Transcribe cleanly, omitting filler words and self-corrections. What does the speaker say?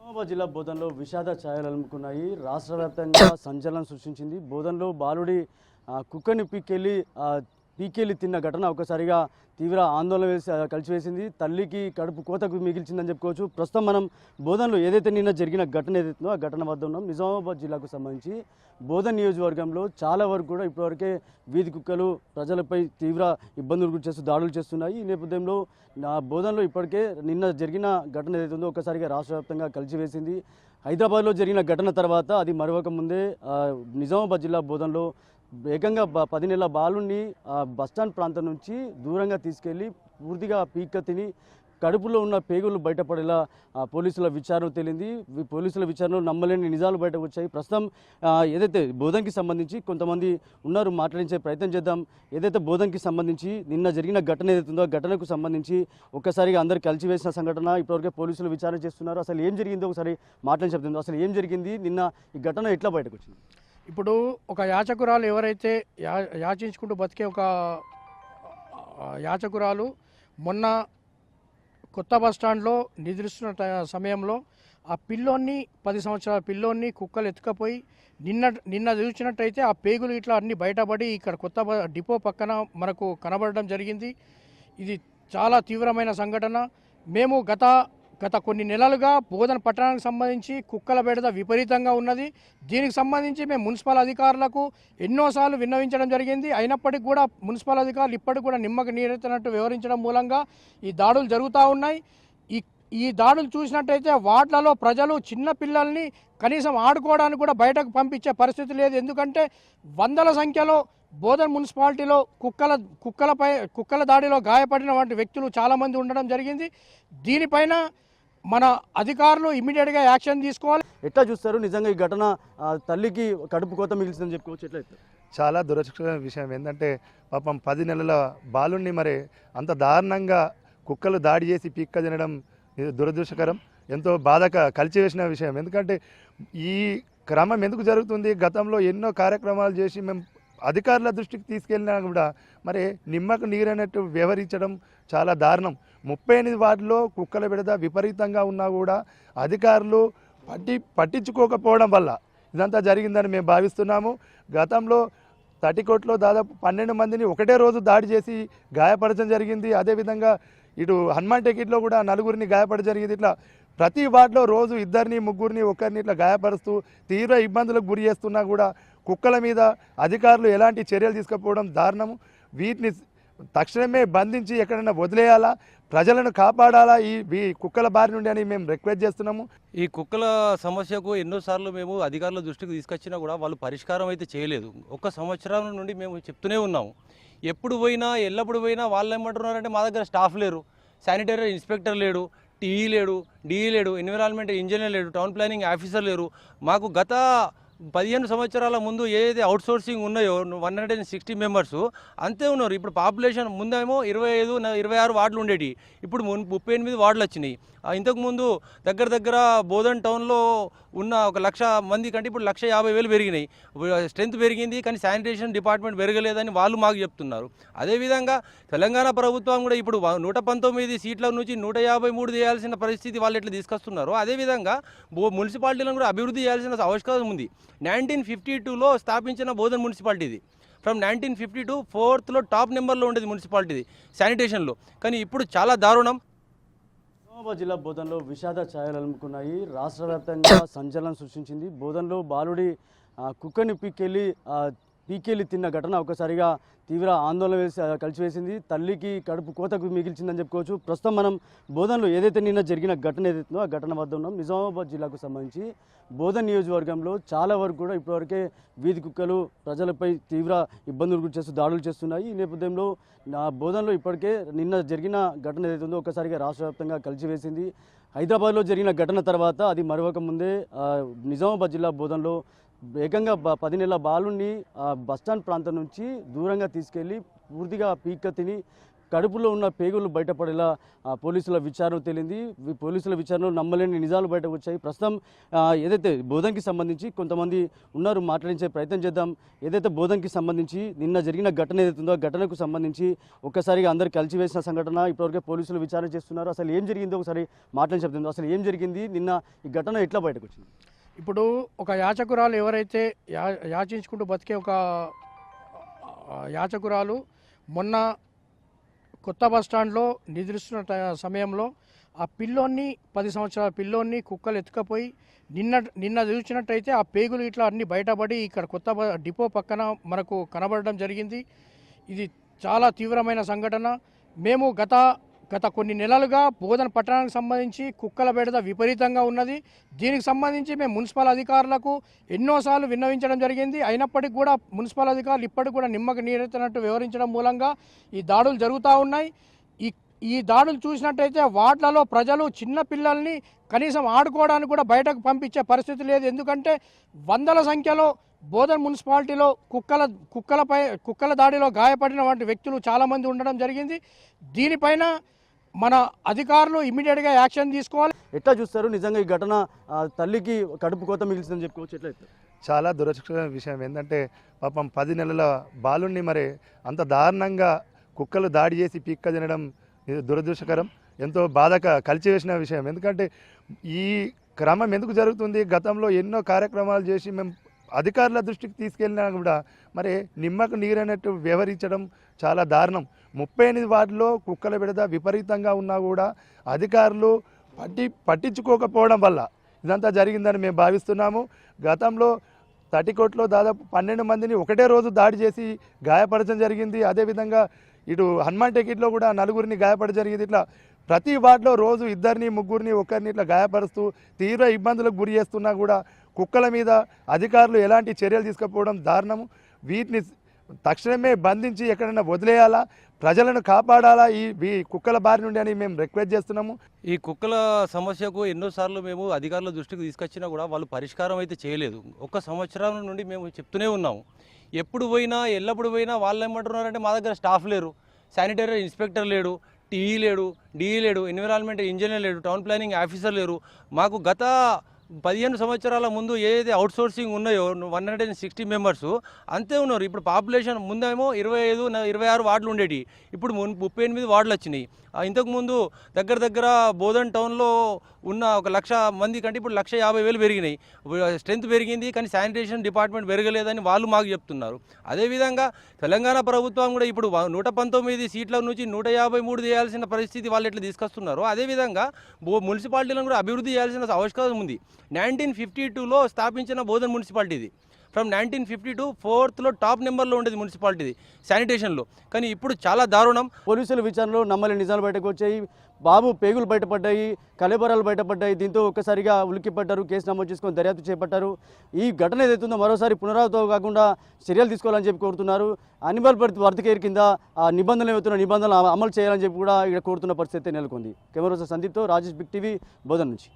నిజామాబాద్ జిల్లా బోధన్లో విషాద ఛాయలు అలుముకున్నాయి. రాష్ట్ర వ్యాప్తంగా సంచలనం సృష్టించింది. బోధన్లో బాలుడి కుక్కని పీకెళ్ళి తిన్న ఘటన ఒకసారిగా తీవ్ర ఆందోళన కలిసివేసింది. తల్లికి కడుపు కోతకు మిగిల్చిందని చెప్పుకోవచ్చు. ప్రస్తుతం మనం బోధన్లో ఏదైతే నిన్న జరిగిన ఘటన ఏదైతుందో ఆ ఘటన వద్ద ఉన్నాం. నిజామాబాద్ జిల్లాకు సంబంధించి బోధన్ నియోజకవర్గంలో చాలా వరకు కూడా ఇప్పటివరకే వీధి కుక్కలు ప్రజలపై తీవ్ర ఇబ్బందులు గురి చేస్తూ దాడులు చేస్తున్నాయి. ఈ నేపథ్యంలో బోధన్లో ఇప్పటికే నిన్న జరిగిన ఘటన ఏదైతుందో ఒకసారిగా రాష్ట్ర వ్యాప్తంగా కలిసివేసింది. హైదరాబాద్లో జరిగిన ఘటన తర్వాత అది మరొక ముందే నిజామాబాద్ జిల్లా బోధన్లో ఏకంగా 10 నెలల బాలుని బస్టాండ్ ప్రాంతం నుంచి దూరంగా తీసుకెళ్లి పూర్తిగా పీక్క తిని కడుపులో ఉన్న పేగులు బయటపడేలా పోలీసుల విచారణ తేలింది. పోలీసుల విచారణలో నమ్మలేని నిజాలు బయటకు వచ్చాయి. ప్రస్తుతం ఏదైతే బోధన్కి సంబంధించి కొంతమంది ఉన్నారు, మాట్లాడించే ప్రయత్నం చేద్దాం. ఏదైతే బోధన్కి సంబంధించి నిన్న జరిగిన ఘటన ఏదైతుందో ఆ ఘటనకు సంబంధించి ఒక్కసారిగా అందరు కలిసివేసిన సంఘటన ఇప్పటివరకు పోలీసులు విచారణ చేస్తున్నారు. అసలు ఏం జరిగిందో ఒకసారి మాట్లాడి చెప్తుంది. అసలు ఏం జరిగింది, నిన్న ఈ ఘటన ఎట్లా బయటకు వచ్చింది? ఇప్పుడు ఒక యాచకురాలు ఎవరైతే యాచించుకుంటూ బతికే ఒక యాచకురాలు మొన్న కొత్త బస్టాండ్లో నిద్రిస్తున్న సమయంలో ఆ పిల్లోన్ని 10 సంవత్సరాల పిల్లోన్ని కుక్కలు ఎత్తుకపోయి నిన్న చూసినట్టయితే ఆ పేగులు ఇట్లా అన్నీ బయటపడి ఇక్కడ కొత్త డిపో పక్కన మనకు కనబడడం జరిగింది. ఇది చాలా తీవ్రమైన సంఘటన. మేము గత కొన్ని నెలలుగా బోధన్ పట్టణానికి సంబంధించి కుక్కల బెడద విపరీతంగా ఉన్నది. దీనికి సంబంధించి మేము మున్సిపల్ అధికారులకు ఎన్నోసార్లు విన్నవించడం జరిగింది. అయినప్పటికీ కూడా మున్సిపల్ అధికారులు ఇప్పటికి కూడా నిమ్మకు నీరెత్తినట్టు వివరించడం మూలంగా ఈ దాడులు జరుగుతూ ఉన్నాయి. ఈ దాడులు చూసినట్టయితే వార్డులలో ప్రజలు చిన్న పిల్లల్ని కనీసం ఆడుకోవడానికి కూడా బయటకు పంపించే పరిస్థితి లేదు. ఎందుకంటే వందల సంఖ్యలో బోధన్ మున్సిపాలిటీలో కుక్కల దాడిలో గాయపడిన వంటి వ్యక్తులు చాలామంది ఉండడం జరిగింది. దీనిపైన మన అధికారులు ఇమ్మీడియట్గా యాక్షన్ తీసుకోవాలి. ఎట్లా చూస్తారు? నిజంగా ఈ ఘటన తల్లికి కడుపు కోత మిగిల్చిందని చెప్పుకోవచ్చు. ఎట్లయితే చాలా దురదృష్టకరమైన విషయం ఏంటంటే పాపం 10 నెలల బాలుని మరి అంత దారుణంగా కుక్కలు దాడి చేసి పీక్క తినడం దురదృష్టకరం, ఎంతో కలిచివేసిన విషయం. ఎందుకంటే ఈ క్రమం ఎందుకు జరుగుతుంది? గతంలో ఎన్నో కార్యక్రమాలు చేసి మేము అధికారుల దృష్టికి తీసుకెళ్ళినా కూడా మరి నిమ్మకు నీరైనట్టు వ్యవహరించడం చాలా దారుణం. 38 వార్డులో కుక్కల బెడద విపరీతంగా ఉన్నా కూడా అధికారులు పట్టించుకోకపోవడం వల్ల ఇదంతా జరిగిందని మేము భావిస్తున్నాము. గతంలో తటికోట్లో దాదాపు 12 మందిని ఒకటే రోజు దాడి చేసి గాయపరచడం జరిగింది. అదేవిధంగా ఇటు హనుమాన్ టెకిట్లో కూడా 4గురిని గాయపడడం జరిగింది. ఇట్లా ప్రతి వార్డులో రోజు 2, 3 ఒకరిని ఇట్లా గాయపరుస్తూ తీవ్ర ఇబ్బందులకు గురి చేస్తున్నా కూడా కుక్కల మీద అధికారులు ఎలాంటి చర్యలు తీసుకపోవడం దారుణము. వీటిని తక్షణమే బంధించి ఎక్కడైనా వదిలేయాలా, ప్రజలను కాపాడాలా ఈ కుక్కల బారి నుండి అని మేము రిక్వెస్ట్ చేస్తున్నాము. ఈ కుక్కల సమస్యకు ఎన్నోసార్లు మేము అధికారుల దృష్టికి తీసుకొచ్చినా కూడా వాళ్ళు పరిష్కారం అయితే చేయలేదు. 1 సంవత్సరం నుండి మేము చెప్తూనే ఉన్నాము. ఎప్పుడు పోయినా ఎల్లప్పుడు పోయినా వాళ్ళు ఏమంటున్నారంటే మా దగ్గర స్టాఫ్ లేరు, శానిటరీ ఇన్స్పెక్టర్ లేడు, టీఈ లేడు, డిఈ లేడు, ఎన్విరాన్మెంట్ ఇంజనీర్ లేడు, టౌన్ ప్లానింగ్ ఆఫీసర్ లేరు. మాకు గత 15 సంవత్సరాల ముందు ఏదైతే అవుట్ సోర్సింగ్ ఉన్నాయో 160 మెంబర్స్ అంతే ఉన్నారు. ఇప్పుడు పాపులేషన్ ముందేమో 25, 26 వార్డులు ఉండేవి, ఇప్పుడు 38 వార్డులు వచ్చినాయి. ఇంతకుముందు దగ్గర బోధన్ టౌన్లో ఉన్న 1,00,000 మంది కంటే ఇప్పుడు 1,50,000 పెరిగినాయి. స్ట్రెంత్ పెరిగింది కానీ శానిటేషన్ డిపార్ట్మెంట్ పెరగలేదని వాళ్ళు మాకు చెప్తున్నారు. అదేవిధంగా తెలంగాణ ప్రభుత్వం కూడా ఇప్పుడు 119 సీట్ల నుంచి 153 చేయాల్సిన పరిస్థితి వాళ్ళు ఎట్లా తీసుకొస్తున్నారు. అదేవిధంగా మున్సిపాలిటీలను కూడా అభివృద్ధి చేయాల్సిన అవకాశం ఉంది. 1952లో స్థాపించిన బోధన్ మున్సిపాలిటీ ఇది. ఫ్రమ్ 1952 4th టాప్ నెంబర్లో ఉండేది మున్సిపాలిటీది శానిటేషన్లో. కానీ ఇప్పుడు చాలా దారుణం. నిజామాబాద్ జిల్లా బోధన్లో విషాద ఛాయలు అలుముకున్నాయి. రాష్ట్ర వ్యాప్తంగా సంచలనం సృష్టించింది. బోధన్లో బాలుడి కుక్కని పీకెళ్ళి తిన్న ఘటన ఒకసారిగా తీవ్ర ఆందోళన కలిసివేసింది. తల్లికి కడుపు కోతకు మిగిల్చిందని చెప్పుకోవచ్చు. ప్రస్తుతం మనం బోధన్లో ఏదైతే నిన్న జరిగిన ఘటన ఏదైతుందో ఆ ఘటన వద్ద ఉన్నాం. నిజామాబాద్ జిల్లాకు సంబంధించి బోధన్ నియోజకవర్గంలో చాలా వరకు కూడా ఇప్పటివరకే వీధి కుక్కలు ప్రజలపై తీవ్ర ఇబ్బందులు గురి చేస్తూ దాడులు చేస్తున్నాయి. ఈ నేపథ్యంలో బోధన్లో ఇప్పటికే నిన్న జరిగిన ఘటన ఏదైతుందో ఒకసారిగా రాష్ట్ర వ్యాప్తంగా కలిసివేసింది. హైదరాబాద్లో జరిగిన ఘటన తర్వాత అది మరొక ముందే నిజామాబాద్ జిల్లా బోధన్లో ఏకంగా 10 నెలల బాలుని బస్టాండ్ ప్రాంతం నుంచి దూరంగా తీసుకెళ్లి పూర్తిగా పీక్క తిని కడుపులో ఉన్న పేగులు బయటపడేలా పోలీసుల విచారణ తేలింది. పోలీసుల విచారణలో నమ్మలేని నిజాలు బయటకు వచ్చాయి. ప్రస్తుతం ఏదైతే బోధన్కి సంబంధించి కొంతమంది ఉన్నారు, మాట్లాడించే ప్రయత్నం చేద్దాం. ఏదైతే బోధన్కి సంబంధించి నిన్న జరిగిన ఘటన ఏదైతుందో ఆ ఘటనకు సంబంధించి ఒక్కసారిగా అందరు కలిసివేసిన సంఘటన ఇప్పటివరకు పోలీసులు విచారణ చేస్తున్నారు. అసలు ఏం జరిగిందో ఒకసారి మాట్లాడి చెప్తుంది. అసలు ఏం జరిగింది, నిన్న ఈ ఘటన ఎట్లా బయటకు వచ్చింది? ఇప్పుడు ఒక యాచకురాలు ఎవరైతే యాచించుకుంటూ బతికే ఒక యాచకురాలు మొన్న కొత్త బస్టాండ్లో నిద్రిస్తున్న సమయంలో ఆ పిల్లోన్ని 10 సంవత్సరాల పిల్లోన్ని కుక్కలు ఎత్తుకపోయి నిన్న చూసినట్టయితే ఆ పేగులు ఇట్లా అన్ని బయటపడి ఇక్కడ కొత్త డిపో పక్కన మనకు కనబడడం జరిగింది. ఇది చాలా తీవ్రమైన సంఘటన. మేము గత కొన్ని నెలలుగా బోధన పట్టణానికి సంబంధించి కుక్కల బెడద విపరీతంగా ఉన్నది. దీనికి సంబంధించి మేము మున్సిపల్ అధికారులకు ఎన్నోసార్లు విన్నవించడం జరిగింది. అయినప్పటికీ కూడా మున్సిపల్ అధికారులు ఇప్పటికి కూడా నిమ్మకు నీరెత్తినట్టు వివరించడం మూలంగా ఈ దాడులు జరుగుతూ ఉన్నాయి. ఈ దాడులు చూసినట్టయితే వార్డులలో ప్రజలు చిన్న పిల్లల్ని కనీసం ఆడుకోవడానికి కూడా బయటకు పంపించే పరిస్థితి లేదు. ఎందుకంటే వందల సంఖ్యలో బోధన్ మున్సిపాలిటీలో కుక్కల దాడిలో గాయపడిన వంటి వ్యక్తులు చాలామంది ఉండడం జరిగింది. దీనిపైన మన అధికారులు ఇమ్మీడియట్గా యాక్షన్ తీసుకోవాలి. ఎట్లా చూస్తారు నిజంగా ఈ ఘటన? తల్లికి కడుపు కోత మిగిల్చిందని చెప్పుకోవచ్చు. ఎట్లయితే చాలా దురదృష్టకరమైన విషయం ఏంటంటే పాపం 10 నెలల బాలుణ్ణి మరి అంత దారుణంగా కుక్కలు దాడి చేసి పీక్క తినడం ఇది దురదృష్టకరం, ఎంతో కలిచివేసిన విషయం. ఎందుకంటే ఈ క్రమం ఎందుకు జరుగుతుంది? గతంలో ఎన్నో కార్యక్రమాలు చేసి మేము అధికారుల దృష్టికి తీసుకెళ్ళినా కూడా మరి నిమ్మకు నీరైనట్టు వ్యవహరించడం చాలా దారుణం. 38 వార్డులో కుక్కల బెడద విపరీతంగా ఉన్నా కూడా అధికారులు పట్టించుకోకపోవడం వల్ల ఇదంతా జరిగిందని మేము భావిస్తున్నాము. గతంలో తటికోట్లో దాదాపు 12 మందిని ఒకటే రోజు దాడి చేసి గాయపరచడం జరిగింది. అదేవిధంగా ఇటు హనుమాన్ టెకిట్లో కూడా 4గురిని గాయపడడం జరిగింది. ఇట్లా ప్రతి వార్డులో రోజు 2, 3 ఒకరిని ఇట్లా గాయపరుస్తూ తీవ్ర ఇబ్బందులకు గురి చేస్తున్నా కూడా కుక్కల మీద అధికారులు ఎలాంటి చర్యలు తీసుకపోవడం దారుణము. వీటిని తక్షణమే బంధించి ఎక్కడైనా వదిలేయాలా, ప్రజలను కాపాడాలా ఈ కుక్కల బారి నుండి అని మేము రిక్వెస్ట్ చేస్తున్నాము. ఈ కుక్కల సమస్యకు ఎన్నోసార్లు మేము అధికారుల దృష్టికి తీసుకొచ్చినా కూడా వాళ్ళు పరిష్కారం అయితే చేయలేదు. 1 సంవత్సరం నుండి మేము చెప్తూనే ఉన్నాము. ఎప్పుడు పోయినా ఎల్లప్పుడు పోయినా వాళ్ళు ఏమంటున్నారంటే మా దగ్గర స్టాఫ్ లేరు, శానిటరీ ఇన్స్పెక్టర్ లేడు, టీఈ లేడు, డిఈ లేడు, ఎన్విరాన్మెంట్ ఇంజనీర్ లేడు, టౌన్ ప్లానింగ్ ఆఫీసర్ లేరు. మాకు గత 15 సంవత్సరాల ముందు ఏదైతే అవుట్ సోర్సింగ్ ఉన్నాయో 160 మెంబర్స్ అంతే ఉన్నారు. ఇప్పుడు పాపులేషన్ ముందేమో 25, 26 వార్డులు ఉండేవి, ఇప్పుడు 38 వార్డులు వచ్చినాయి. ఇంతకుముందు దగ్గర బోధన్ టౌన్లో ఉన్న 1,00,000 మంది కంటే ఇప్పుడు 1,50,000 పెరిగినాయి. స్ట్రెంత్ పెరిగింది కానీ శానిటేషన్ డిపార్ట్మెంట్ పెరగలేదని వాళ్ళు మాకు చెప్తున్నారు. అదేవిధంగా తెలంగాణ ప్రభుత్వం కూడా ఇప్పుడు 119 సీట్ల నుంచి 153 చేయాల్సిన పరిస్థితి వాళ్ళు ఎట్లా తీసుకొస్తున్నారు. అదేవిధంగా మున్సిపాలిటీలను కూడా అభివృద్ధి చేయాల్సిన అవకాశం ఉంది. 1952లో స్థాపించిన బోధన్ మున్సిపాలిటీ ఇది. ఫ్రమ్ 1952 4th టాప్ నెంబర్లో ఉండేది మున్సిపాలిటీది శానిటేషన్లో. కానీ ఇప్పుడు చాలా దారుణం. పోలీసుల విచారణలో నమ్మలేని నిజాలు బయటకు వచ్చాయి. బాబు పేగులు బయటపడ్డాయి, కళేబరాలు బయటపడ్డాయి. దీంతో ఒక్కసారిగా ఉలిక్కిపడ్డారు, కేసు నమోదు చేసుకొని దర్యాప్తు చేపట్టారు. ఈ ఘటన ఏదైతుందో మరోసారి పునరావృతం కాకుండా చర్యలు తీసుకోవాలని చెప్పి కోరుతున్నారు. అనిమల్ బర్త్ కేర్ కింద ఆ నిబంధనలు అమలు చేయాలని చెప్పి కూడా ఇక్కడ కోరుతున్న పరిస్థితి నెలకొంది. కెమెరా సందీప్తో రాజేష్, బిగ్ టీవీ, బోధన్ నుంచి.